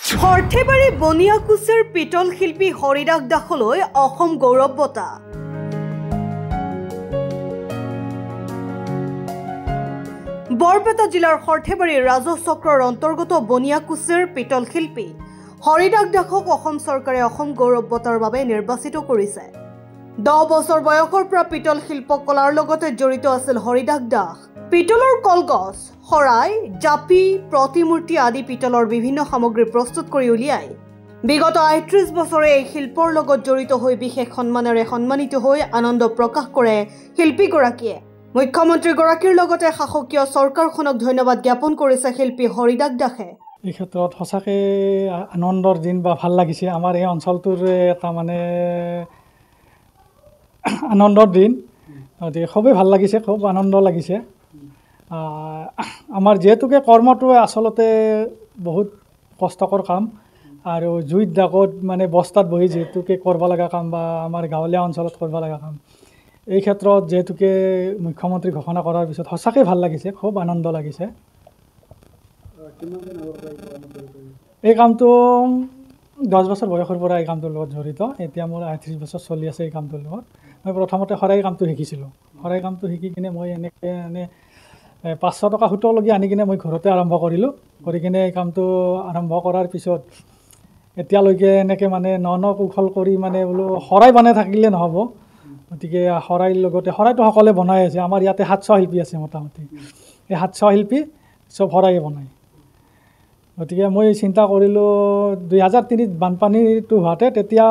সৰ্থেবাৰী বনিয়াকুছিৰ পিতল শিল্পী হৰিদাস দাসলৈ অসম গৌৰৱ বঁটা। বৰপেটা জিলাৰ সৰ্থেবাৰী ৰাজহ চক্ৰৰ অন্তৰ্গত বনিয়াকুছিৰ পিতল শিল্পী হৰিদাস দাসক অসম চৰকাৰে অসম গৌৰৱ বঁটাৰ বাবে নিৰ্বাচিত কৰিছে। 10 বছৰ বয়সৰ পৰা পিতল শিল্পকলাৰ লগতে জড়িত আছিল হৰিদাস দাস। পিতলৰ কলগছ, শৰাই, জাপি, প্ৰতিমূৰ্তি আদি পিতলৰ বিভিন্ন সামগ্ৰী প্ৰস্তুত কৰি উলিয়াই বিগত ৩৮ বছৰে এই শিল্পৰ লগত জড়িত হৈ বিশেষ সন্মানেৰে সন্মানিত হৈ আনন্দ প্ৰকাশ কৰে শিল্পীগৰাকীয়ে। মুখ্যমন্ত্ৰীগৰাকীৰ লগতে শাসকীয় চৰকাৰখনক ধন্যবাদ জ্ঞাপন কৰিছে শিল্পী হৰিদাস দাসে। এই ক্ষেত্ৰত সঁচাকৈ আনন্দৰ দিন বা ভাল লাগিছে। আমাৰ এই অঞ্চলটোৰ এটা আনন্দৰ দিন, গতিকে খুবেই ভাল লাগিছে, খুব আনন্দ লাগিছে। আমাৰ যিহেতুকে কৰ্মটো আচলতে বহুত কষ্টকৰ কাম আৰু জুইত দাগত বস্তাত বহি যিহেতুকে কৰিব লগা কাম বা আমাৰ গাঁৱলীয়া অঞ্চলত কৰিব লগা কাম, এই ক্ষেত্ৰত যিহেতুকে মুখ্যমন্ত্ৰী ঘোষণা কৰাৰ পিছত সঁচাকৈ ভাল লাগিছে, খুব আনন্দ লাগিছে। এই কামটো 10 বছৰ বয়সৰ পৰা এই কামটোৰ লগত জড়িত। এতিয়া মোৰ ৩৮ বছৰ চলি আছে এই কামটোৰ লগত। মই প্ৰথমতে শৰাই কামটো শিকিছিলোঁ। শৰাই কামটো শিকি কিনে মই এনেকৈ 500 টকা সুতলৈকে আনি কিনে মই ঘৰতে আৰম্ভ কৰিলোঁ। কৰি কিনে এই কামটো আৰম্ভ কৰাৰ পিছত এতিয়ালৈকে এনেকৈ ন কৌশল কৰি বোলো শৰাই বনাই থাকিলে নহ'ব। গতিকে শৰাইৰ লগতে শৰাইটো সকলোৱে বনাই আছে। আমাৰ ইয়াতে 700 শিল্পী আছে মোটামুটি। এই 700 শিল্পী চব শৰাইয়ে বনায়। গতিকে মই চিন্তা কৰিলোঁ 2003 বানপানীটো হোৱাতে তেতিয়া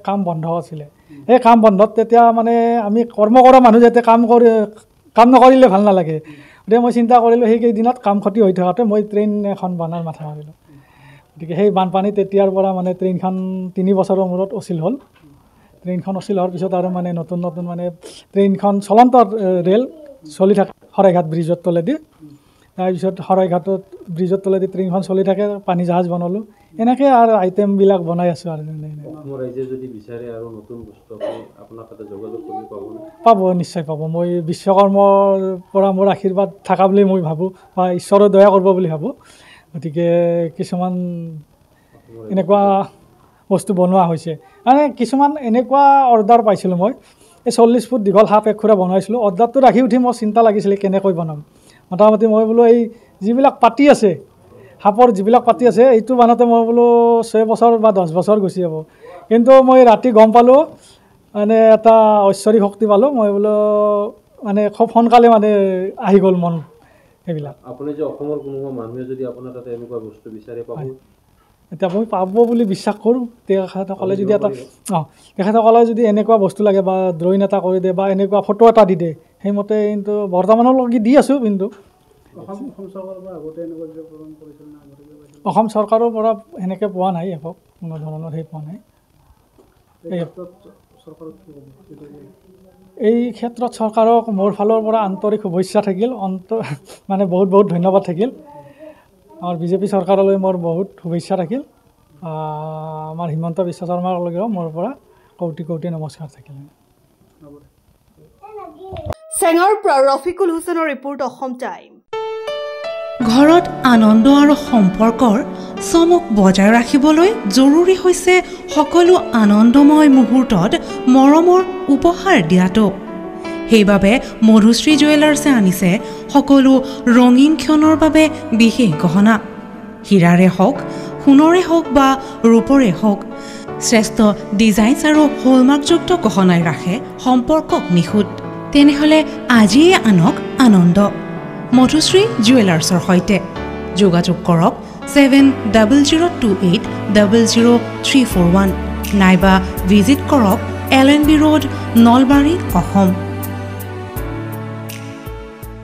কাম বন্ধ আছিলে। সেই কাম বন্ধত তেতিয়া আমি কৰ্ম কৰা মানুহ যাতে কাম নকৰিলে ভাল নালাগে। গতিকে মই চিন্তা কৰিলোঁ সেইকেইদিনত কাম ক্ষতি হৈ থকাতে মই ট্ৰেইন এখন বনাৰ মাথা মাৰিলোঁ। গতিকে সেই বানপানী তেতিয়াৰ পৰা ট্ৰেইনখন 3 বছৰৰ মূৰত অচিল হ'ল। ট্ৰেইনখন অচিল হোৱাৰ পিছত আৰু নতুন ট্ৰেইনখন চলন্ত ৰেল চলি থাকে শৰাইঘাট ব্ৰিজৰ তলেদি। তাৰপিছত শৰাইঘাটত ব্ৰিজৰ তলেদি ট্ৰেইনখন চলি থাকে, পানী জাহাজ বনালোঁ। এনেকৈ আৰু আইটেমবিলাক বনাই আছোঁ আৰু পাব, নিশ্চয় পাব। মই বিশ্বকৰ্মৰ পৰা মোৰ আশীৰ্বাদ থকা বুলি মই ভাবোঁ বা ঈশ্বৰে দয়া কৰিব বুলি ভাবোঁ। গতিকে কিছুমান এনেকুৱা বস্তু বনোৱা হৈছে। কিছুমান এনেকুৱা অৰ্ডাৰ পাইছিলোঁ মই। এই 40 ফুট দীঘল সাপ এখুৰা বনাইছিলোঁ। অৰ্ডাৰটো ৰাখি উঠি মোৰ চিন্তা লাগিছিলে কেনেকৈ বনাম। মোটামুটি মই বোলো এই যিবিলাক পাতি আছে, সাপৰ যিবিলাক পাতি আছে, এইটো বানাওঁতে মই বোলো 6 বছৰ বা 10 বছৰ গুচি যাব। কিন্তু মই ৰাতি গম পালোঁ, এটা ঐশ্বৰিক শক্তি পালোঁ। মই বোলো খুব সোনকালে আহি গ'ল মন সেইবিলাক। আপুনি যে অসমৰ কোনোবা মানুহে যদি আপোনাৰ তাতে এনেকুৱা বস্তু বিচাৰে পাব? এতিয়া মই পাব বুলি বিশ্বাস কৰোঁ। তেখেতসকলে যদি তেখেতসকলে যদি এনেকুৱা বস্তু লাগে বা ড্ৰয়িং এটা কৰি দিয়ে বা এনেকুৱা ফটো এটা দি দিয়ে, সেইমতে কিন্তু বৰ্তমানলৈকে দি আছোঁ। কিন্তু অসম চৰকাৰৰ পৰা সেনেকৈ পোৱা নাই, একো কোনো ধৰণৰ পোৱা নাই। এই ক্ষেত্ৰত চৰকাৰক মোৰ ফালৰ পৰা আন্তৰিক শুভেচ্ছা থাকিল, বহুত বহুত ধন্যবাদ থাকিল। আমাৰ বিজেপি চৰকাৰলৈ মোৰ বহুত শুভেচ্ছা থাকিল। আমাৰ হিমন্ত বিশ্ব শৰ্মালৈও মোৰ পৰা কোটি কোটি নমস্কাৰ থাকিল। চেঙাৰ পৰা ৰফিকুল হুছেইনৰ ৰিপৰ্ট, অসম টাইম। ঘৰত আনন্দ আৰু সম্পৰ্কৰ চমক বজাই ৰাখিবলৈ জৰুৰী হৈছে সকলো আনন্দময় মুহূৰ্তত মৰমৰ উপহাৰ দিয়াটো। সেইবাবে মধুশ্ৰী জুৱেলাৰ্ছে আনিছে সকলো ৰঙীন ক্ষণৰ বাবে বিশেষ গহনা। হীৰাৰে হওক, সোণৰে হওক বা ৰূপৰে হওক, শ্ৰেষ্ঠ ডিজাইনছ আৰু হলমাৰ্কযুক্ত গহনাই ৰাখে সম্পৰ্কক নিখুঁত। তেনেহ'লে আজিয়ে আনক আনন্দ মধুশ্ৰী জুৱেলাৰ্ছৰ সৈতে। যোগাযোগ কৰক 7002800341 নাইবা ভিজিট কৰক LNB ৰোড, নলবাৰী, অসম।